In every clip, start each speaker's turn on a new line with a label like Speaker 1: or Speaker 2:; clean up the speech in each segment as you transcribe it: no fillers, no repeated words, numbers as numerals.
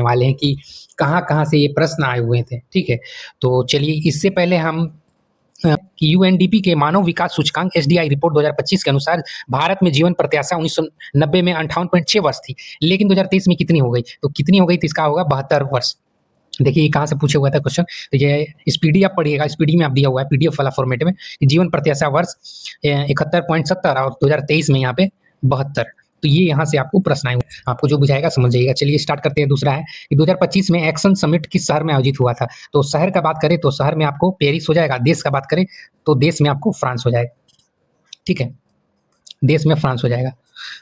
Speaker 1: वाले हैं कि कहाँ-कहाँ से ये प्रश्न आए हुए थे, ठीक है? तो चलिए इससे पहले हम कि यूएनडीपी के मानव विकास सूचकांक एसडीआई रिपोर्ट 2025 के अनुसार भारत में जीवन प्रत्याशा 1990 में 58.6 वर्ष थी, लेकिन 2023 में कितनी हो गई? तो कितनी हो गई? तो इसका होगा 72 वर्ष। देखिए ये कहाँ से पूछा हुआ था क्वेश्चन, तो ये स्पीडी आप पढ़िएगा, स्पीडी में आप दिया हुआ है पीडीएफ वाला फॉर्मेट में, जीवन प्रत्याशा वर्ष 71.70 और 2023 में यहाँ पे 72। तो ये यहाँ से आपको प्रश्न आए हुए, आपको जो बुझाएगा समझ जाइएगा। चलिए स्टार्ट करते हैं। दूसरा है कि 2025 में एक्शन समिट किस शहर में आयोजित हुआ था? तो शहर का बात करें तो शहर में आपको पेरिस हो जाएगा, देश का बात करें तो देश में आपको फ्रांस हो जाएगा, ठीक है, देश में फ्रांस हो जाएगा।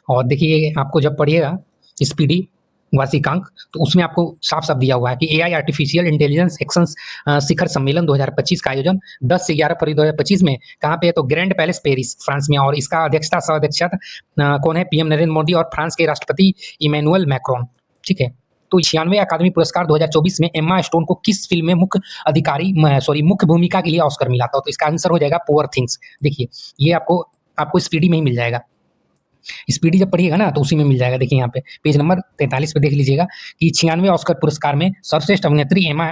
Speaker 1: और देखिए आपको जब पढ़िएगा स्पीडी वार्षिकांक, तो उसमें आपको साफ साफ दिया हुआ है कि एआई आर्टिफिशियल इंटेलिजेंस एक्शन शिखर सम्मेलन 2025 का आयोजन 10 से 11 फरवरी 2025 में कहाँ पे है? तो ग्रैंड पैलेस पेरिस फ्रांस में, और इसका अध्यक्षता सह अध्यक्षता कौन है? पीएम नरेंद्र मोदी और फ्रांस के राष्ट्रपति इमैनुअल मैक्रोन, ठीक है। तो 96वें अकादमी पुरस्कार 2024 में एम्मा स्टोन को किस फिल्म में मुख्य भूमिका के लिए ऑस्कर मिला था? तो इसका आंसर हो जाएगा पुअर थिंग्स। देखिए ये आपको स्पीडी में ही मिल जाएगा, स्पीडी जब पढ़िएगा ना तो उसी में मिल जाएगा। देखिए यहाँ पे पेज नंबर 43 पे देख लीजिएगा कि 96वें ऑस्कर पुरस्कार में सर्वश्रेष्ठ अभिनेत्री एमा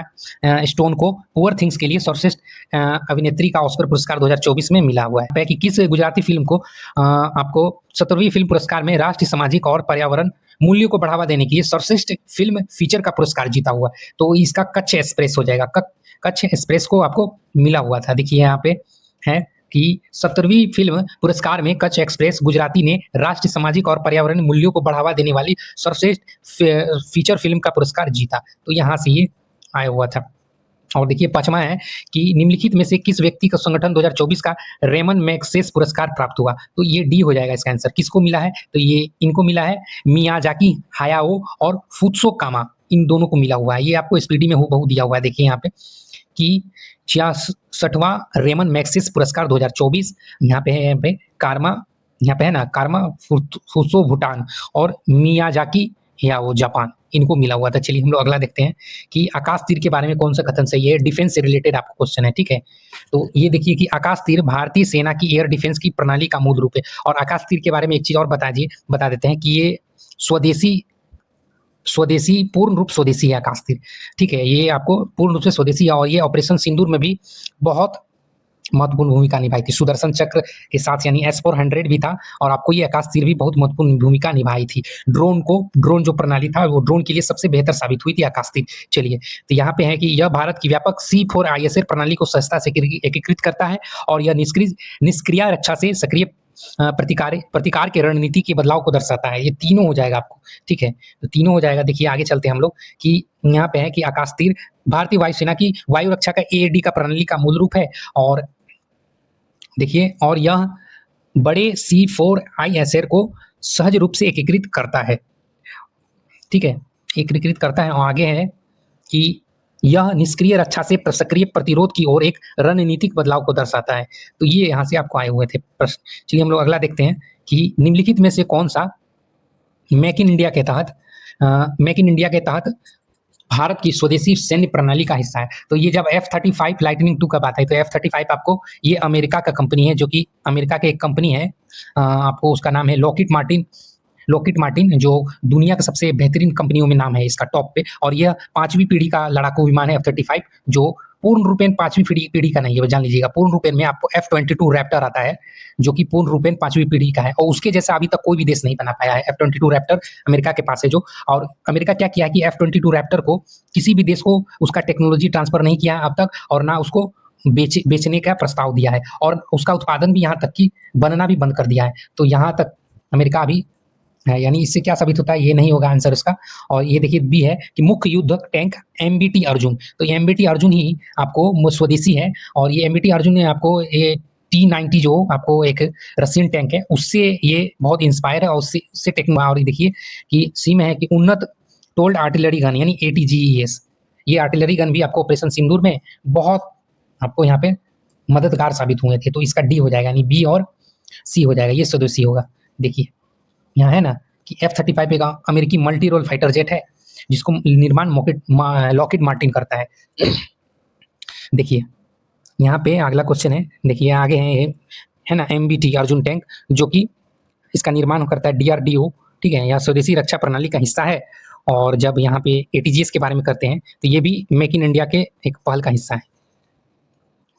Speaker 1: स्टोन को पुअर थिंग्स के लिए सर्वश्रेष्ठ अभिनेत्री का ऑस्कर पुरस्कार 2024 में मिला हुआ है। कि किस गुजराती फिल्म को आपको 17वीं फिल्म पुरस्कार में राष्ट्रीय सामाजिक और पर्यावरण मूल्यों को बढ़ावा देने के लिए सर्वश्रेष्ठ फिल्म फीचर का पुरस्कार जीता हुआ? तो इसका कच्छ एक्सप्रेस हो जाएगा। कच्छ एक्सप्रेस को आपको मिला हुआ था। देखिए यहाँ पे है कि 17वीं फिल्म पुरस्कार में कच्छ एक्सप्रेस गुजराती ने राष्ट्रीय सामाजिक और पर्यावरण मूल्यों को बढ़ावा देने वाली सर्वश्रेष्ठ फीचर फिल्म का पुरस्कार जीता। तो यहाँ से ये आया हुआ था। और देखिए 5वां है कि निम्नलिखित में से किस व्यक्ति का संगठन 2024 का रेमन मैग्सेसे पुरस्कार प्राप्त हुआ? तो ये डी हो जाएगा इसका आंसर। किसको मिला है? तो ये इनको मिला है, मियाजाकी हायाओ और फुत्सो कामा, इन दोनों को मिला हुआ है। ये आपको स्पीडी में हूबहू दिया हुआ है। देखिए यहाँ पे कि 66वां रेमन मैग्सेसे पुरस्कार 2024 यहाँ पे है, यहाँ पे है ना कारमा फुत्सो भूटान और मियाजाकी हायाओ जापान, इनको मिला हुआ था। चलिए हम लोग अगला देखते हैं कि आकाश तीर के बारे में कौन सा कथन सही है। डिफेंस से रिलेटेड आपको क्वेश्चन है, ठीक है। तो ये देखिए कि आकाश तीर भारतीय सेना की एयर डिफेंस की प्रणाली का मूल रूप है। और आकाश तीर के बारे में एक चीज और बता देते हैं कि ये स्वदेशी पूर्ण रूप स्वदेशी है आकाश तीर, ठीक है। ये आपको पूर्ण रूप से स्वदेशी है और ये ऑपरेशन सिंदूर में भी बहुत महत्वपूर्ण भूमिका निभाई थी। सुदर्शन चक्र के साथ यानी S-400 भी था और आपको ये आकाश तीर भी बहुत महत्वपूर्ण भूमिका निभाई थी। ड्रोन जो प्रणाली था वो ड्रोन के लिए सबसे बेहतर साबित हुई थी आकाश तीर। चलिए तो यहाँ पे है कि यह भारत की व्यापक C4ISR प्रणाली को सहजता से एकीकृत करता है और यह निष्क्रिय रक्षा से सक्रिय प्रतिकार के रणनीति के बदलाव को दर्शाता है। ये तीनों हो जाएगा आपको, ठीक है। तो तीनों हो जाएगा। देखिए आगे चलते हैं हम लोग कि यहाँ पे है कि आकाश तीर भारतीय वायुसेना की वायु रक्षा का AAD का प्रणाली का मूल रूप है और देखिए और यह बड़े C4ISR को सहज रूप से एकीकृत करता है, ठीक है, एकीकृत करता है। और आगे है कि यह निष्क्रिय रक्षा से सक्रिय प्रतिरोध की ओर एक रणनीतिक बदलाव को दर्शाता है। तो ये यहाँ से आपको आए हुए थे प्रश्न। चलिए हम लोग अगला देखते हैं कि निम्नलिखित में से कौन सा मेक इन इंडिया के तहत भारत की स्वदेशी सैन्य प्रणाली का हिस्सा है। तो ये जब F-35 लाइटनिंग 2 का बात है तो F-35 आपको ये अमेरिका का कंपनी है, जो कि अमेरिका की एक कंपनी है, आपको उसका नाम है लॉकहीड मार्टिन, जो दुनिया का सबसे बेहतरीन कंपनियों में नाम है इसका टॉप पे। और यह 5वीं पीढ़ी का लड़ाकू विमान है F-35, जो पूर्ण रूपेण 5वीं पीढ़ी का नहीं है, जान लीजिएगा। पूर्ण रूपेण में आपको F-22 रैप्टर आता है जो कि पूर्ण रूपेण 5वीं पीढ़ी का है और उसके जैसा अभी तक कोई भी देश नहीं बना पाया है। F-22 रैप्टर अमेरिका के पास है जो, और अमेरिका क्या किया है कि F-22 रैप्टर को किसी भी देश को उसका टेक्नोलॉजी ट्रांसफर नहीं किया अब तक और ना उसको बेचने का प्रस्ताव दिया है और उसका उत्पादन भी यहाँ तक कि बनना भी बंद कर दिया है। तो यहाँ तक अमेरिका अभी है, यानी इससे क्या साबित होता है? ये नहीं होगा आंसर इसका। और ये देखिए बी है कि मुख्य युद्धक टैंक MBT अर्जुन, तो ये MBT अर्जुन ही आपको स्वदेशी है और ये MBT अर्जुन ने आपको ये T-90 जो आपको एक रशियन टैंक है उससे ये बहुत इंस्पायर है और उससे टेक्नोलॉजी। और देखिए कि सी में है कि उन्नत टोल्ड आर्टिलरी गन यानी ATGES, ये आर्टिलरी गन भी आपको ऑपरेशन सिंदूर में बहुत आपको यहाँ पे मददगार साबित हुए थे। तो इसका डी हो जाएगा, यानी बी और सी हो जाएगा, ये स्वदेशी होगा। देखिए यहाँ है ना कि F-35 एक अमेरिकी मल्टी रोल फाइटर जेट है जिसको निर्माण लॉकहीड मार्टिन करता है। देखिए यहाँ पे अगला क्वेश्चन है, देखिए आगे है ना MBT अर्जुन टैंक, जो कि इसका निर्माण करता है DRDO, ठीक है, यह स्वदेशी रक्षा प्रणाली का हिस्सा है और जब यहाँ पे एटीजीएस के बारे में करते हैं तो ये भी मेक इन इंडिया के एक पहल का हिस्सा है।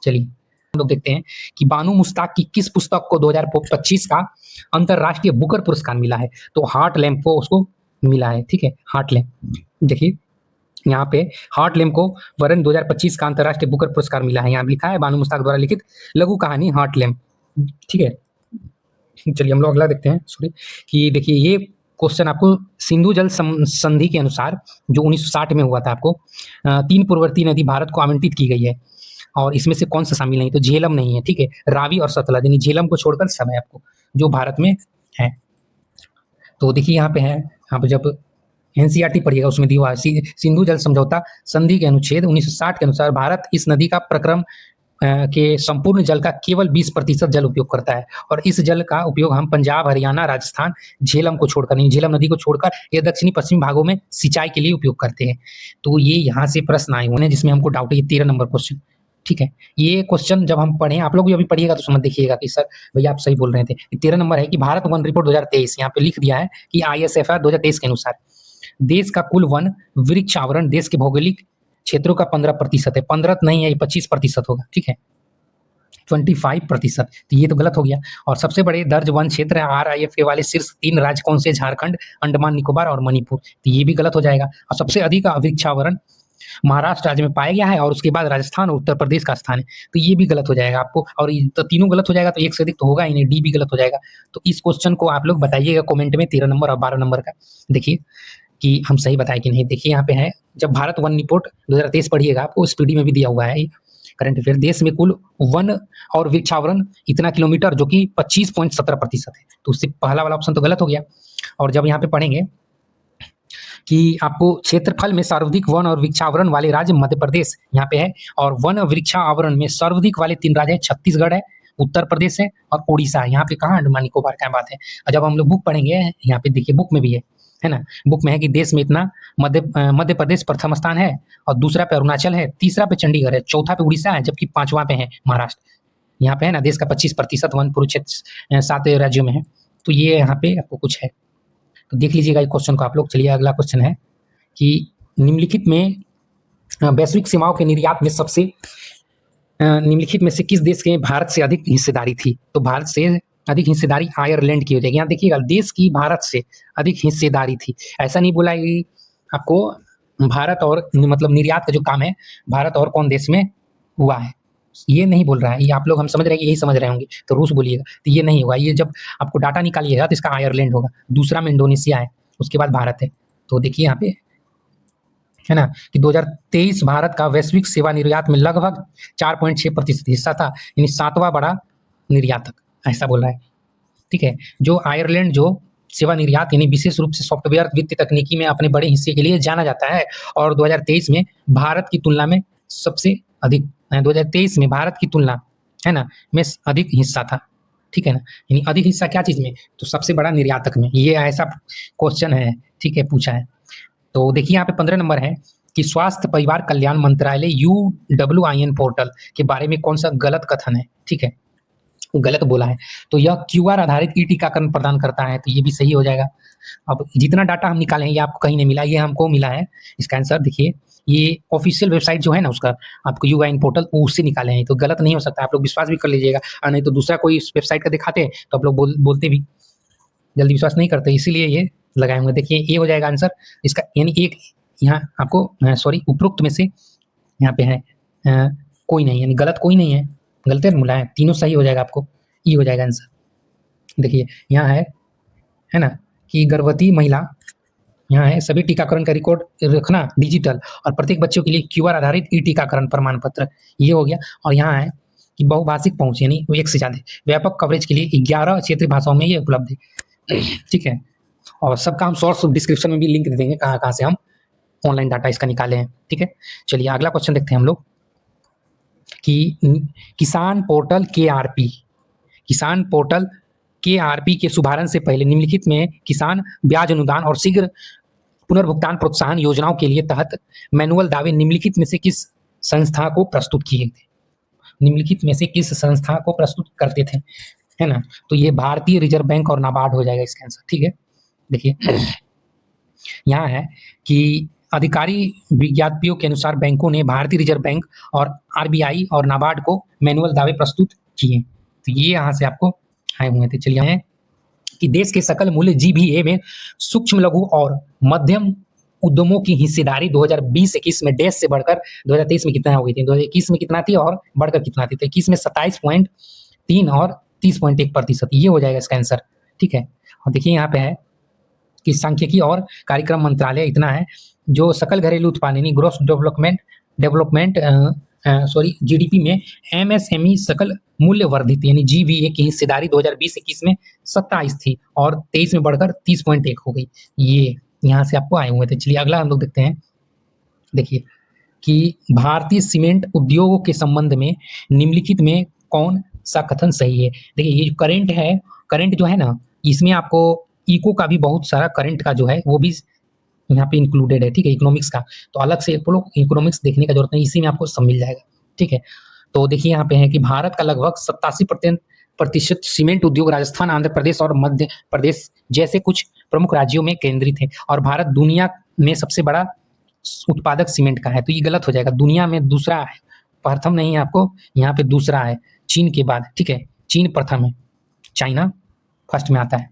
Speaker 1: चलिए हम लोग देखते हैं कि बानू मुश्ताक की किस पुस्तक को 2025 का अंतरराष्ट्रीय बुकर पुरस्कार मिला है। तो हार्ट लैम्प को उसको मिला है, ठीक है, हार्ट लैम्प। देखिए यहाँ पे हार्ट लैम्प को वरन 2025 का अंतरराष्ट्रीय बुकर पुरस्कार मिला है। यहाँ लिखा है बानू मुश्ताक द्वारा लिखित लघु कहानी हार्ट लैम्प, ठीक है। चलिए हम लोग अगला देखते हैं, सॉरी, कि देखिए ये क्वेश्चन आपको सिंधु जल संधि के अनुसार जो 1960 में हुआ था, आपको 3 पूर्ववर्ती नदी भारत को आवंटित की गई है और इसमें से कौन सा शामिल नहीं, तो झेलम नहीं है, ठीक है, रावी और सतलज, यानी झेलम को छोड़कर सब है आपको जो भारत में है। तो देखिए यहाँ पे है, आप जब एनसीईआरटी पढ़िएगा उसमें दिया हुआ है सिंधु जल समझौता संधि के अनुच्छेद 1960 के अनुसार भारत इस नदी का प्रक्रम के संपूर्ण जल का केवल 20% जल उपयोग करता है और इस जल का उपयोग हम पंजाब, हरियाणा, राजस्थान, झेलम को छोड़कर, नहीं झेलम नदी को छोड़कर ये दक्षिणी पश्चिमी भागों में सिंचाई के लिए उपयोग करते हैं। तो ये यहाँ से प्रश्न आए हुए हैं जिसमें हमको डाउट है, ये 13 नंबर क्वेश्चन, ठीक है। ये क्वेश्चन जब हम पढ़ें, आप लोग भी अभी पढ़िएगा तो समझ देखिएगा कि सर भैया आप सही बोल रहे थे। 13 नंबर है कि भारत वन रिपोर्ट 2023 यहाँ पे लिख दिया है कि ISFR 2023 के अनुसार देश का कुल वन वृक्ष आवरण देश के भौगोलिक क्षेत्रों का 15% है। 15 नहीं है, ये 25% होगा, ठीक है, 25%। तो ये तो गलत हो गया। और सबसे बड़े दर्ज वन क्षेत्र है RIFA वाले शीर्ष 3 राज्य कौन से, झारखंड, अंडमान निकोबार और मणिपुर, तो ये भी गलत हो जाएगा। और सबसे अधिक वृक्षावरण महाराष्ट्र राज्य में पाया गया है और उसके बाद राजस्थान और उत्तर प्रदेश का स्थान है, तो ये भी गलत हो जाएगा आपको। और तो तीनों गलत हो जाएगा तो एक से अधिक तो होगा ही नहीं, डी भी गलत हो जाएगा। तो इस क्वेश्चन को आप लोग बताइएगा कमेंट में 13 नंबर और 12 नंबर का, देखिए कि हम सही बताए कि नहीं। देखिए यहाँ पे है, जब भारत वन रिपोर्ट 2023 पढ़िएगा आपको स्पीडी में भी दिया हुआ है करंट अफेयर, देश में कुल वन और वृक्षावरण इतना किलोमीटर जो कि 25.17% है, तो उससे पहला वाला ऑप्शन तो गलत हो गया। और जब यहाँ पे पढ़ेंगे कि आपको क्षेत्रफल में सर्वाधिक वन और वृक्षावरण वाले राज्य मध्य प्रदेश यहाँ पे है, और वन वृक्षावरण में सर्वाधिक वाले 3 राज्य है, छत्तीसगढ़ है, उत्तर प्रदेश है और उड़ीसा है। यहाँ पे कहाँ अंडमान निकोबार का बात है। और जब हम लोग बुक पढ़ेंगे, यहाँ पे देखिए बुक में भी है ना, बुक में है कि देश में इतना मध्य प्रदेश प्रथम स्थान है और दूसरा पे अरुणाचल है, तीसरा पे चंडीगढ़ है, चौथा पे उड़ीसा है, जबकि 5वां पे है महाराष्ट्र। यहाँ पे है ना देश का 25% वन पूरे क्षेत्र 7 राज्यों में है। तो ये यहाँ पे आपको कुछ है, तो देख लीजिएगा इस क्वेश्चन को आप लोग। चलिए अगला क्वेश्चन है कि निम्नलिखित में वैश्विक सीमाओं के निर्यात में सबसे निम्नलिखित में से किस देश के भारत से अधिक हिस्सेदारी थी, तो भारत से अधिक हिस्सेदारी आयरलैंड की हो जाएगी। यहाँ देखिएगा देश की भारत से अधिक हिस्सेदारी थी, ऐसा नहीं बोला कि आपको भारत और मतलब निर्यात का जो काम है भारत और कौन देश में हुआ है, ये नहीं बोल रहा है। ये आप लोग हम समझ रहे हैं कि यही समझ रहे होंगे तो रूस बोलिएगा, तो ये नहीं होगा। ये जब आपको डाटा निकालिएगा तो इसका आयरलैंड होगा, दूसरा में इंडोनेशिया है, उसके बाद भारत है। तो देखिए यहाँ पे है ना कि 2023 भारत का वैश्विक सेवा निर्यात में लगभग 4.6% हिस्सा था, यानी 7वां बड़ा निर्यातक, ऐसा बोल रहा है, ठीक है। जो आयरलैंड जो सेवा निर्यात यानी विशेष रूप से सॉफ्टवेयर वित्तीय तकनीकी में अपने बड़े हिस्से के लिए जाना जाता है और 2023 में भारत की तुलना में सबसे अधिक 2023 में भारत की तुलना है ना में अधिक हिस्सा था, ठीक है ना। यानी अधिक हिस्सा क्या चीज में, तो सबसे बड़ा निर्यातक में। ये ऐसा क्वेश्चन है, ठीक है, पूछा है। तो देखिए यहाँ पे 15 नंबर है कि स्वास्थ्य परिवार कल्याण मंत्रालय UWIN पोर्टल के बारे में कौन सा गलत कथन है, ठीक है, गलत बोला है। तो यह QR आधारित टीकाकरण प्रदान करता है, तो ये भी सही हो जाएगा। अब जितना डाटा हम निकाले हैं ये आपको कहीं नहीं मिला, ये हमको मिला है। इसका आंसर देखिए, ये ऑफिशियल वेबसाइट जो है ना उसका आपको UIN पोर्टल उससे निकाले हैं, तो गलत नहीं हो सकता, आप लोग विश्वास भी कर लीजिएगा। और नहीं तो दूसरा कोई वेबसाइट का दिखाते हैं तो आप लोग बोलते भी जल्दी विश्वास नहीं करते, इसीलिए ये लगाए होंगे। देखिए ये हो जाएगा आंसर इसका, यानी एक यहाँ आपको सॉरी उपरोक्त में से यहाँ पे है कोई नहीं, यानी गलत कोई नहीं है, गलत मिला है, तीनों सही हो जाएगा, आपको ये हो जाएगा आंसर। देखिए यहाँ है ना कि गर्भवती महिला, यहाँ है सभी टीकाकरण का रिकॉर्ड रखना डिजिटल और प्रत्येक बच्चों के लिए QR आधारित टीकाकरण प्रमाण पत्र, ये हो गया। और यहाँ है कि बहुभाषिक पहुंच यानी एक से ज्यादा व्यापक कवरेज के लिए 11 क्षेत्रीय भाषाओं में ये उपलब्ध है, ठीक है। और सबका हम सोर्स डिस्क्रिप्शन में भी लिंक दे देंगे कहाँ कहाँ से हम ऑनलाइन डाटा इसका निकाले हैं, ठीक है। चलिए अगला क्वेश्चन देखते हैं हम लोग कि किसान पोर्टल KRP के शुभारंभ से पहले निम्नलिखित में किसान ब्याज अनुदान और शीघ्र पुनर्भुगतान प्रोत्साहन योजनाओं के लिए तहत मैनुअल दावे निम्नलिखित में से किस संस्था को प्रस्तुत किए थे, निम्नलिखित में से किस संस्था को प्रस्तुत करते थे, है ना। तो ये भारतीय रिजर्व बैंक और नाबार्ड हो जाएगा इसका आंसर, ठीक है। देखिए यहाँ है कि अधिकारी विज्ञप्तियों के अनुसार बैंकों ने भारतीय रिजर्व बैंक और आरबीआई और नाबार्ड को मैनुअल दावे प्रस्तुत किए। तो ये यहाँ से आपको आए हुए थे। चलिए हैं कि देश के सकल मूल्य जीबीए में सूक्ष्म लघु और मध्यम उद्यमों की हिस्सेदारी 2020-21 में डैश से बढ़कर 2023 में कितना हो गई थी, 2021 में कितना थी और बढ़कर कितना थी, तो 21 में 27.3 और 30.1%। ये हो जाएगा इसका आंसर। ठीक है, और देखिए यहाँ पे है कि सांख्यिकी और कार्यक्रम मंत्रालय इतना है, जो सकल घरेलू उत्पाद यानी ग्रोस डेवलपमेंट जीडीपी में एमएसएमई सकल मूल्य वर्धित यानी जीवीए की हिस्सेदारी 2020-21 में 27 थी और 23 में बढ़कर 30.1 हो गई। ये यहाँ से आपको आए हुए थे। चलिए अगला हम लोग देखते हैं। देखिए कि भारतीय सीमेंट उद्योग के संबंध में निम्नलिखित में कौन सा कथन सही है। देखिए ये करंट है, करंट जो है ना, इसमें आपको इको का भी बहुत सारा करंट का जो है वो भी यहाँ पे इंक्लूडेड है। ठीक है, इकोनॉमिक्स का तो अलग से आप लोग इकोनॉमिक्स देखने का जरूरत नहीं, इसी में आपको सब मिल जाएगा। ठीक है, तो देखिए यहाँ पे है कि भारत का लगभग 87% सीमेंट उद्योग राजस्थान, आंध्र प्रदेश और मध्य प्रदेश जैसे कुछ प्रमुख राज्यों में केंद्रित है और भारत दुनिया में सबसे बड़ा उत्पादक सीमेंट का है। तो ये गलत हो जाएगा, दुनिया में दूसरा है, प्रथम नहीं है, आपको यहाँ पे दूसरा है चीन के बाद। ठीक है, चीन प्रथम है, चाइना फर्स्ट में आता है।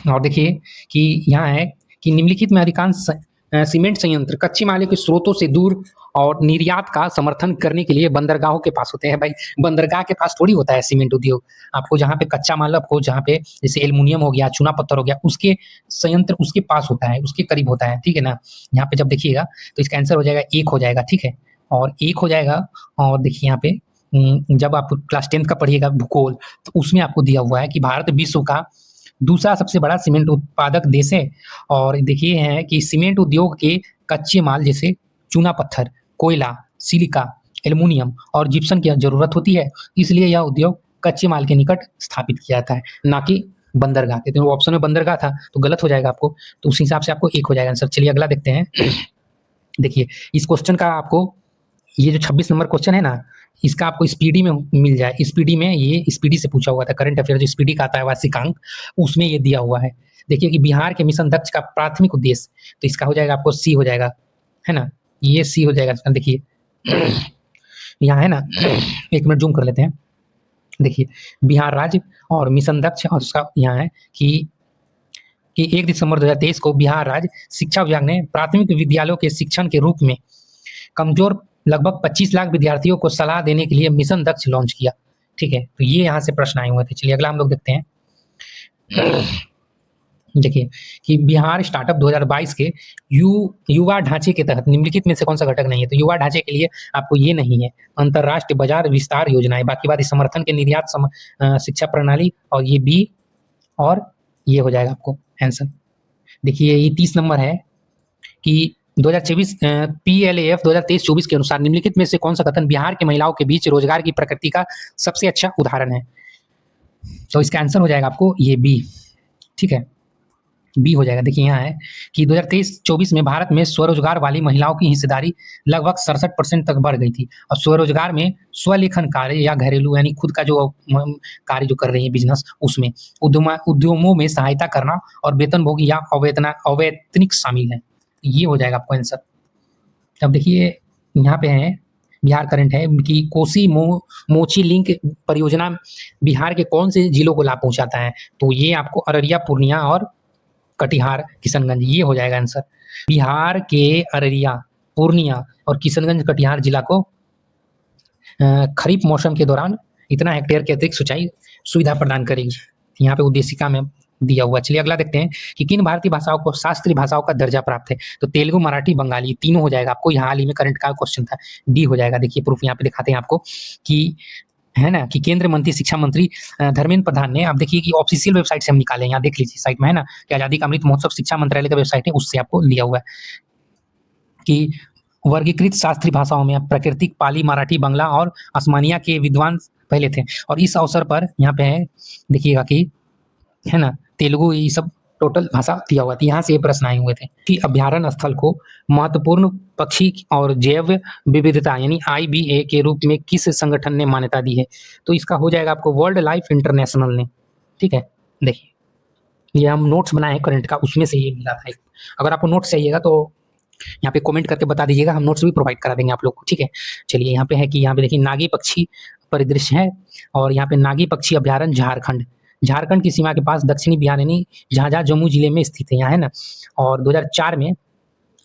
Speaker 1: और देखिए कि यहाँ है कि निम्नलिखित में अधिकांश सीमेंट संयंत्र कच्चे माल के स्रोतों से दूर और निर्यात का समर्थन करने के लिए बंदरगाहों के पास होते हैं। भाई बंदरगाह के पास थोड़ी होता है सीमेंट उद्योग, आपको जहाँ पे कच्चा माल, आपको जहाँ पे जैसे एल्युमिनियम हो गया, चूना पत्थर हो गया, उसके संयंत्र उसके पास होता है, उसके करीब होता है। ठीक है ना, यहाँ पे जब देखिएगा तो इसका आंसर हो जाएगा 1 हो जाएगा। ठीक है, और 1 हो जाएगा। और देखिए यहाँ पे जब आप क्लास 10th का पढ़िएगा भूगोल, तो उसमें आपको दिया हुआ है कि भारत विश्व का दूसरा सबसे बड़ा सीमेंट उत्पादक देश है। और देखिए है कि सीमेंट उद्योग के कच्चे माल जैसे चूना पत्थर, कोयला, सिलिका, एल्युमिनियम और जिप्सम की जरूरत होती है, इसलिए यह उद्योग कच्चे माल के निकट स्थापित किया जाता है, ना कि बंदरगाह के। तो ऑप्शन में बंदरगाह था तो गलत हो जाएगा आपको, तो उस हिसाब से आपको 1 हो जाएगा आंसर। चलिए अगला देखते हैं। देखिए इस क्वेश्चन का आपको ये जो 26 नंबर क्वेश्चन है ना, इसका आपको स्पीडी में मिल जाए। स्पीडी में ये स्पीडी से पूछा हुआ था, करंट अफेयर जो स्पीडी का आता है वार्षिकांक, उसमें ये दिया हुआ है। देखिए कि बिहार के मिशन दक्ष का प्राथमिक उद्देश्य, तो इसका हो जाएगा आपको सी हो जाएगा, है ना, ये सी हो जाएगा। देखिए यहाँ है ना, 1 मिनट जूम कर लेते हैं। देखिए बिहार राज्य और मिशन दक्ष, और उसका यहाँ है कि 1 दिसंबर 2023 को बिहार राज्य शिक्षा विभाग ने प्राथमिक विद्यालयों के शिक्षण के रूप में कमजोर लगभग 25 लाख विद्यार्थियों को सलाह देने के लिए मिशन दक्ष लॉन्च किया। ठीक है, तो ये यहाँ से प्रश्न आए हुए थे। चलिए अगला हम लोग देखते हैं। देखिए कि बिहार स्टार्टअप 2022 के युवा ढांचे के तहत निम्नलिखित में से कौन सा घटक नहीं है। तो युवा ढांचे के लिए आपको ये नहीं है, अंतरराष्ट्रीय बाजार विस्तार योजनाएं, बाकी बात समर्थन के निर्यात शिक्षा प्रणाली, और ये बी, और ये हो जाएगा आपको आंसर। देखिए ये 30 नंबर है कि 2024 PLAF 2023-24 के अनुसार निम्नलिखित में से कौन सा कथन बिहार के महिलाओं के बीच रोजगार की प्रकृति का सबसे अच्छा उदाहरण है। तो इसका आंसर हो जाएगा आपको ये बी। ठीक है, बी हो जाएगा। देखिए यहाँ है कि 2023-24 में भारत में स्वरोजगार वाली महिलाओं की हिस्सेदारी लगभग 67% तक बढ़ गई थी, और स्वरोजगार में स्वलेखन कार्य या घरेलू यानी खुद का जो कार्य जो कर रही है बिजनेस, उसमें उद्यमों में सहायता करना और वेतनभोगी या अवैतनिक शामिल है। ये हो जाएगा आपको आंसर। अब देखिए यहाँ पे है बिहार करंट है कि कोसी मोची लिंक परियोजना बिहार के कौन से जिलों को लाभ पहुंचाता है। तो ये आपको अररिया, पूर्णिया और कटिहार, किशनगंज, ये हो जाएगा आंसर। बिहार के अररिया, पूर्णिया और किशनगंज, कटिहार जिला को खरीफ मौसम के दौरान इतना हेक्टेयर के अतिरिक्त सिंचाई सुविधा प्रदान करेगी। यहाँ पे उद्देशिका में दिया हुआ। चलिए अगला देखते हैं कि किन भारतीय भाषाओं को शास्त्रीय भाषाओं का दर्जा प्राप्त है। तो तेलुगु, मराठी, बंगाली तीनों हो जाएगा आपको। यहाँ हाल ही में करंट का क्वेश्चन था, डी हो जाएगा। देखिए प्रूफ यहाँ पे दिखाते हैं आपको कि है ना, कि केंद्रीय मंत्री शिक्षा मंत्री धर्मेंद्र प्रधान ने, आप देखिए कि ऑफिशियल वेबसाइट से हम निकाले, यहाँ देख लीजिए साइट में है ना, कि आजादी का अमृत महोत्सव शिक्षा मंत्रालय का वेबसाइट है, उससे आपको लिया हुआ है कि वर्गीकृत शास्त्रीय भाषाओं में प्राकृतिक, पाली, मराठी, बंगला और असमानिया के विद्वान पहले थे। और इस अवसर पर यहाँ पे है देखिएगा कि है ना, तेलुगु, ये सब टोटल भाषा दिया हुआ था। यहाँ से ये प्रश्न आए हुए थे कि अभ्यारण्य स्थल को महत्वपूर्ण पक्षी और जैव विविधता यानी IBA के रूप में किस संगठन ने मान्यता दी है। तो इसका हो जाएगा आपको वर्ल्ड लाइफ इंटरनेशनल ने। ठीक है, देखिए ये हम नोट्स बनाए हैं करंट का, उसमें से ये मिला था एक। अगर आपको नोट्स चाहिएगा तो यहाँ पे कमेंट करके बता दीजिएगा, हम नोट्स भी प्रोवाइड करा देंगे आप लोग को, ठीक है। चलिए यहाँ पे है कि यहाँ पे देखिए नागी पक्षी परिदृश्य है, और यहाँ पे नागी पक्षी अभ्यारण्य झारखंड, झारखंड की सीमा के पास दक्षिणी बिहार यानी झाझा जम्मू जिले में स्थित है, यहाँ है ना। और 2004 में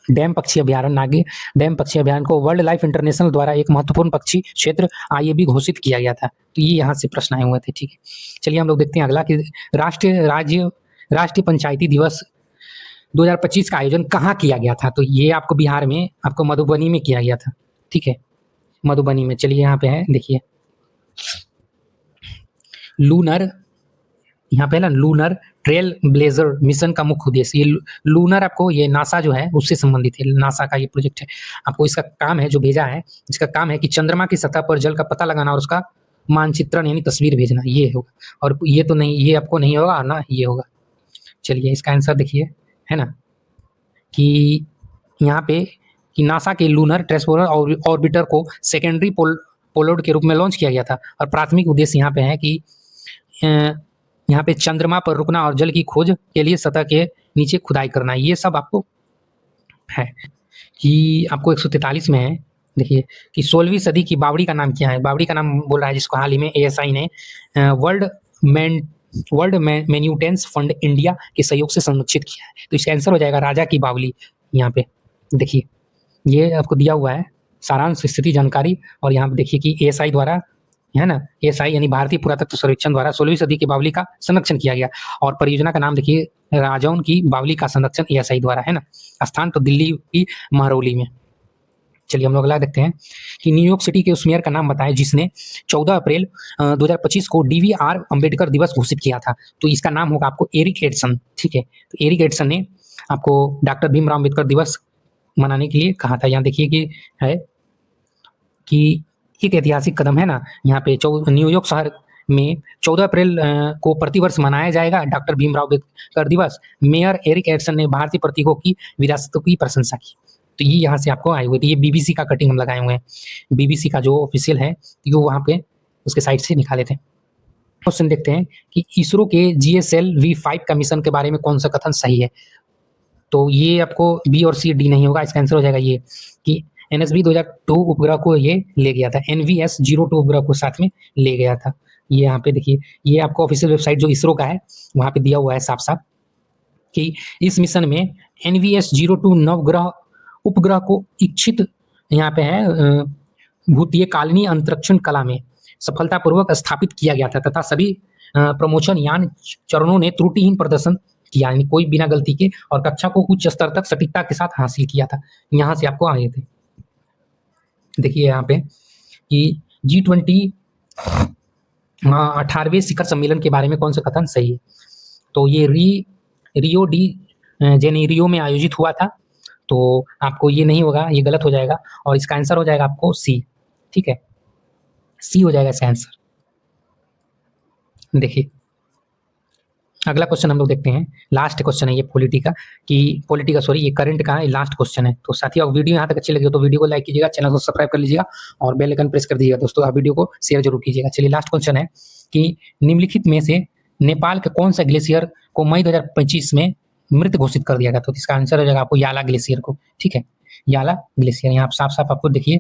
Speaker 1: डैम पक्षी अभ्यारण्य, नागी डैम पक्षी अभ्यारण्य को वर्ल्ड लाइफ इंटरनेशनल द्वारा एक महत्वपूर्ण पक्षी क्षेत्र IAB घोषित किया गया था। तो ये यहाँ से प्रश्न आए हुए थे, ठीक है। चलिए हम लोग देखते हैं अगला कि राष्ट्रीय पंचायती दिवस 2025 का आयोजन कहाँ किया गया था। तो ये आपको बिहार में, आपको मधुबनी में किया गया था, ठीक है, मधुबनी में। चलिए यहाँ पे है देखिए लूनर, यहाँ पे ना लूनर ट्रेल ब्लेजर मिशन का मुख्य उद्देश्य, ये लूनर आपको ये नासा जो है उससे संबंधित है, नासा का ये प्रोजेक्ट है। आपको इसका काम है जो भेजा है, इसका काम है कि चंद्रमा की सतह पर जल का पता लगाना और उसका मानचित्रण यानी तस्वीर भेजना, ये होगा। और ये तो नहीं, ये आपको नहीं होगा ना, ये होगा। चलिए इसका आंसर देखिए, है ना, कि यहाँ पे कि नासा के लूनर ट्रांसपोर्टर ऑर्बिटर को सेकेंडरी पेलोड के रूप में लॉन्च किया गया था, और प्राथमिक उद्देश्य यहाँ पे है कि यहाँ पे चंद्रमा पर रुकना और जल की खोज के लिए सतह के नीचे खुदाई करना, ये सब आपको है। कि आपको 143 में है देखिए कि 16वीं सदी की बावड़ी का नाम क्या है। बावड़ी का नाम बोल रहा है जिसको हाल ही में ASI ने वर्ल्ड मेन्यूटेंस फंड इंडिया के सहयोग से संरक्षित किया है। तो इसका आंसर हो जाएगा राजा की बावली। यहाँ पे देखिए ये आपको दिया हुआ है सारांश स्थिति जानकारी, और यहाँ पे देखिए कि ASI द्वारा, है ना, ASI यानी भारतीय पुरातत्व सर्वेक्षण द्वारा 16वीं सदी की बावली का संरक्षण किया गया, और परियोजना का नाम देखिए राजौन की बावली का संरक्षण ASI द्वारा, है ना। स्थान तो दिल्ली की महरौली में। चलिए हम लोग अगला देखते हैं कि न्यूयॉर्क सिटी के उस मेयर का नाम बताएं जिसने 14 अप्रैल 2025 को DVR अम्बेडकर दिवस घोषित किया था। तो इसका नाम होगा आपको एरिक एडसन, ठीक है। तो एरिक एडसन ने आपको डॉक्टर भीमराव अम्बेडकर दिवस मनाने के लिए कहा था। यहाँ देखिए कि है कि एक ऐतिहासिक कदम है ना, यहाँ पे न्यूयॉर्क शहर में 14 अप्रैल को प्रतिवर्ष मनाया जाएगा डॉक्टर भीमराव अम्बेडकर दिवस। मेयर एरिक एडसन ने भारतीय प्रतीकों की विरासतों की प्रशंसा की। तो ये यहाँ से आपको आए हुए थे, ये BBC का कटिंग हम लगाए हुए हैं, BBC का जो ऑफिशियल है वो वहाँ पे उसके साइट से निकाले थे। क्वेश्चन देखते हैं कि इसरो के GSLV-5 का मिशन के बारे में कौन सा कथन सही है। तो ये आपको B और C D नहीं होगा, इसका आंसर हो जाएगा ये कि NSB 2002 उपग्रह को ये ले गया था, NVS-02 उपग्रह को साथ में ले गया था। ये यहाँ पे देखिए, ये आपको ऑफिशियल वेबसाइट जो इसरो का है वहाँ पे दिया हुआ है साफ साफ कि इस मिशन में NVS-02 नवग्रह उपग्रह को इच्छित यहाँ पे है भूतीय कालीनी अंतरिक्षण कला में सफलतापूर्वक स्थापित किया गया था, तथा सभी प्रमोशन यान चरणों ने त्रुटिहीन प्रदर्शन किया, यानी कोई बिना गलती के, और कक्षा को उच्च स्तर तक सटीकता के साथ हासिल किया था। यहाँ से आपको आए थे देखिए यहाँ पे कि G20 18वें शिखर सम्मेलन के बारे में कौन सा कथन सही है। तो ये रियो डी जेनेरियो में आयोजित हुआ था, तो आपको ये नहीं होगा, ये गलत हो जाएगा, और इसका आंसर हो जाएगा आपको C, ठीक है, C हो जाएगा इसका आंसर। देखिए अगला क्वेश्चन हम लोग देखते हैं, लास्ट क्वेश्चन है ये पॉलिटी का सॉरी, ये करंट का है, लास्ट क्वेश्चन है। तो साथियों वीडियो यहाँ तक अच्छी लगी तो वीडियो को लाइक कीजिएगा, चैनल को सब्सक्राइब कर लीजिएगा, और बेल आइकन प्रेस कर दीजिएगा दोस्तों। आप वीडियो को शेयर जरूर कीजिएगा। चलिए लास्ट क्वेश्चन है कि निम्नलिखित में से नेपाल के कौन सा ग्लेशियर को मई 2025 में मृत घोषित कर दिया गया। तो इसका आंसर हो जाएगा आपको याला ग्लेशियर को, ठीक है, याला ग्लेशियर। यहाँ साफ साफ आपको देखिए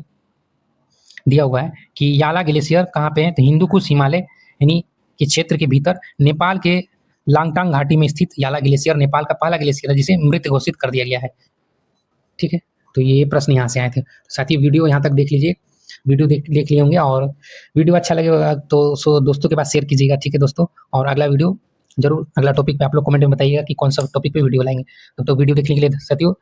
Speaker 1: दिया हुआ है कि याला ग्लेशियर कहाँ पे है, तो हिंदूकुश हिमालय यानी कि क्षेत्र के भीतर नेपाल के लांगटांग घाटी में स्थित याला ग्लेशियर नेपाल का पहला ग्लेशियर है जिसे मृत घोषित कर दिया गया है, ठीक है। तो ये प्रश्न यहाँ से आए थे। साथ ही वीडियो यहाँ तक देख लीजिए, वीडियो देख लिए होंगे, और वीडियो अच्छा लगेगा तो दोस्तों के पास शेयर कीजिएगा, ठीक है दोस्तों। और अगला वीडियो जरूर, अगला टॉपिक पे आप लोग कमेंट में बताइएगा कि कौन सा टॉपिक पे वीडियो लाएंगे। तो वीडियो देखने के लिए साथियों